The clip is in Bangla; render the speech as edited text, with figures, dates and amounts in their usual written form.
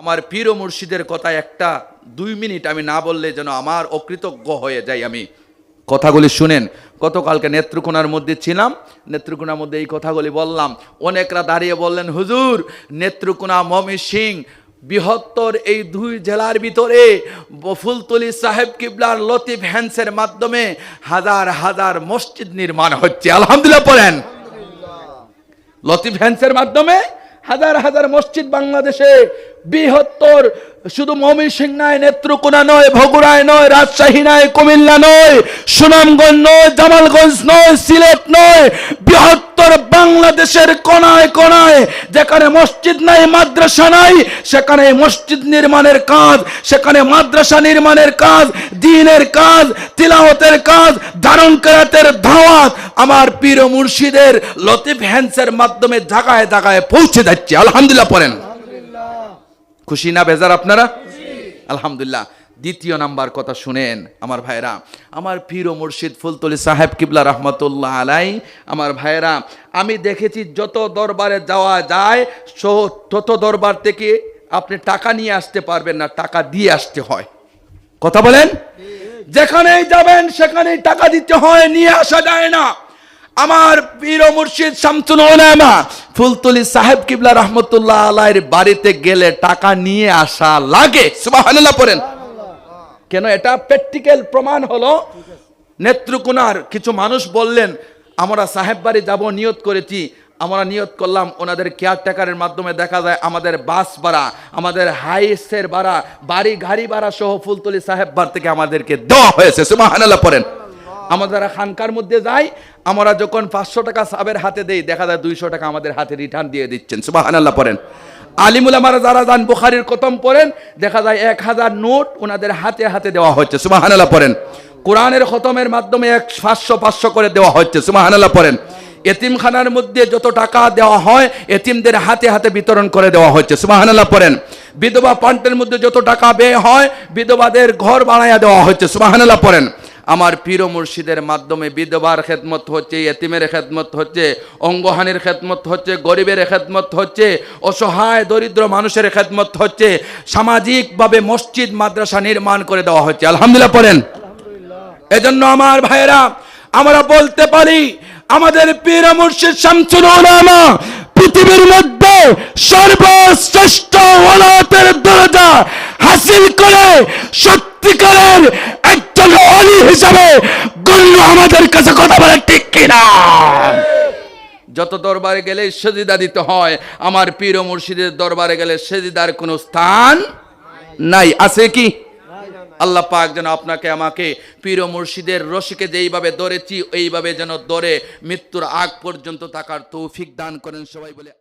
আমার পীর ও মুর্শিদের কথা একটা 2 মিনিট আমি না বললে যেন আমার অকৃতজ্ঞ হয়ে যাই। আমি কথাগুলি শুনেন। গতকালকে নেত্রকোনার মধ্যে ছিলাম, নেত্রকোনার মধ্যে এই কথাগুলি বললাম। অনেকরা দাঁড়িয়ে বললেন, হুজুর নেত্রকোনা ময়মনসিংহ বৃহত্তর এই 2 জেলার ভিতরে ফুলতলি সাহেব কিবলার লতিফ হ্যান্সের মাধ্যমে হাজার হাজার মসজিদ নির্মাণ হচ্ছে। আলহামদুলিল্লাহ পড়েন। লতিফ হ্যান্সের মাধ্যমে হাজার হাজার মসজিদ বাংলাদেশে বৃহত্তর, শুধু ময়মনসিংহ নয়, নেত্রকোনা নয়, বগুড়ায় নয়, রাজশাহী নয়, কুমিল্লা নয়, সুনামগঞ্জ নয়, জামালগঞ্জ নয়, সিলেট নয়, বৃহত্তর বাংলাদেশের কোনায় কোনায় যেখানে মসজিদ নাই, মাদ্রাসা নাই, সেখানে মসজিদ নির্মাণের কাজ, সেখানে মাদ্রাসা নির্মাণের কাজ, দ্বীনের কাজ, তিলাওয়াতের কাজ, ধারণ কেরাতের দাওয়াত আমার পীর ও মুর্শিদের লতিফ হ্যান্সের মাধ্যমে জায়গায় জায়গায় পৌঁছে যাচ্ছে। আলহামদুলিল্লাহ পড়েন। খুশি না বেজার আপনারা? আলহামদুলিল্লাহ। দ্বিতীয় নাম্বার কথা শুনেন আমার ভাইরা, আমার পীর ও মুর্শিদ ফুলতলি সাহেব কিবলা রহমতুল্লাহ আলাই, আমার ভাইরা আমি দেখেছি যত দরবারে যাওয়া যায় তত দরবার থেকে আপনি টাকা নিয়ে আসতে পারবেন না, টাকা দিয়ে আসতে হয়। কথা বলেন? যেখানেই যাবেন সেখানেই টাকা দিতে হয়, নিয়ে আসা যায় না। আমার পীর ও মুর্শিদ শামসুল উলামা ফুলতলি সাহেব কিবলা রহমতুল্লাহ আলাইহির বাড়িতে গেলে টাকা নিয়ে আসা লাগে। সুবহানাল্লাহ পড়েন। কেন? এটা প্র্যাকটিক্যাল প্রমাণ হলো। নেত্রকোনার কিছু মানুষ বললেন, আমরা সাহেব বাড়ি যাব নিয়ত করেছি, আমরা নিয়ত করলাম ওনাদের কেয়ারটেকারের মাধ্যমে দেখা যায় আমাদের বাস ভাড়া, আমাদের হাইসের ভাড়া, বাড়ি গাড়ি ভাড়া সহ ফুলতলি সাহেব বাড়ি থেকে আমাদেরকে দেওয়া হয়েছে। সুবহানাল্লাহ পড়েন। আমরা খানকার মধ্যে যাই, আমরা যখন 500 টাকা সাহেবের হাতে দেই, দেখা যায় 200 টাকা আমাদের হাতে রিটার্ন দিয়ে দিচ্ছেন। সুবহানাল্লাহ পড়েন। আলিম উলামারা যারা যান বুখারীর খতম পড়েন, দেখা যায় 1000 নোট ওনাদের হাতে হাতে দেওয়া হচ্ছে। সুবহানাল্লাহ পড়েন। কোরআনের খতমের মাধ্যমে 500 করে দেওয়া হচ্ছে। সুবহানাল্লাহ পড়েন। এতিমখানার মধ্যে যত টাকা দেওয়া হয় এতিমদের হাতে হাতে বিতরণ করে দেওয়া হচ্ছে। সুবহানাল্লাহ পড়েন। বিধবা পান্টের মধ্যে যত টাকা ব্যয় হয় বিধবাদের ঘর বানায়া দেওয়া হচ্ছে। সুবহানাল্লাহ পড়েন। আমার পীর ও মুর্শিদের মাধ্যমে বিধবার খেদমত হচ্ছে, এতিমের খেদমত হচ্ছে, অঙ্গহানির খেদমত হচ্ছে, গরিবের খেদমত হচ্ছে, অসহায় দরিদ্র মানুষের খেদমত হচ্ছে, সামাজিকভাবে মসজিদ মাদ্রাসা নির্মাণ করে দেওয়া হচ্ছে। আলহামদুলিল্লাহ পড়েন। এজন্য আমার ভাইয়েরা আমরা বলতে পারি আমাদের পীর ও মুর্শিদ শামসুল উলামা পৃথিবীর মধ্যে সর্বশ্রেষ্ঠ ওলায়াতের দরজা হাসিল করে সত্যিকারের একজন ওলি হিসাবে গণ্য আমাদের কাছে। কথা বলে ঠিক কিনা? যত দরবারে গেলে সেজদা দিতে হয়, আমার পীর ও মুর্শিদের দরবারে গেলে সেজদার কোনো স্থান নাই। আছে কি? আল্লাহ পাক যেন আপনাকে আমাকে পীর ও মুর্শিদের রশিকে যেইভাবে ধরেছি এইভাবে যেন ধরে মৃত্যুর আগ পর্যন্ত থাকার তৌফিক দান করেন। সবাই বলে